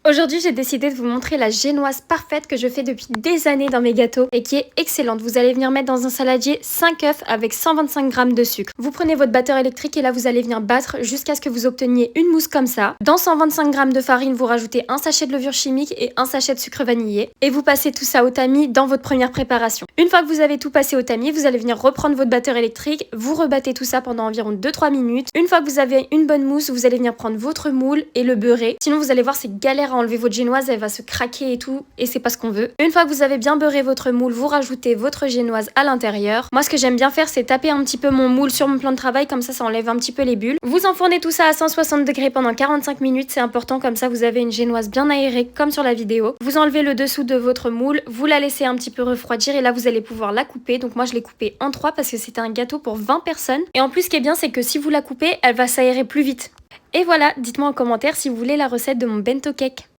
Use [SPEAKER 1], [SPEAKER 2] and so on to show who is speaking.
[SPEAKER 1] Aujourd'hui, j'ai décidé de vous montrer la génoise parfaite que je fais depuis des années dans mes gâteaux et qui est excellente. Vous allez venir mettre dans un saladier 5 œufs avec 125 g de sucre. Vous prenez votre batteur électrique et là, vous allez venir battre jusqu'à ce que vous obteniez une mousse comme ça. Dans 125 g de farine, vous rajoutez un sachet de levure chimique et un sachet de sucre vanillé. Et vous passez tout ça au tamis dans votre première préparation. Une fois que vous avez tout passé au tamis, vous allez venir reprendre votre batteur électrique. Vous rebattez tout ça pendant environ 2-3 minutes. Une fois que vous avez une bonne mousse, vous allez venir prendre votre moule et le beurrer. Sinon, vous allez voir, c'est galère à enlever votre génoise, elle va se craquer et tout, et c'est pas ce qu'on veut. Une fois que vous avez bien beurré votre moule, vous rajoutez votre génoise à l'intérieur. Moi, ce que j'aime bien faire, c'est taper un petit peu mon moule sur mon plan de travail, comme ça enlève un petit peu les bulles. Vous enfournez tout ça à 160 degrés pendant 45 minutes, c'est important, comme ça vous avez une génoise bien aérée, comme sur la vidéo. Vous enlevez le dessous de votre moule, vous la laissez un petit peu refroidir, et là vous allez pouvoir la couper. Donc moi, je l'ai coupée en 3 parce que c'était un gâteau pour 20 personnes. Et en plus, ce qui est bien, c'est que si vous la coupez, elle va s'aérer plus vite. Et voilà, dites-moi en commentaire si vous voulez la recette de mon bento cake.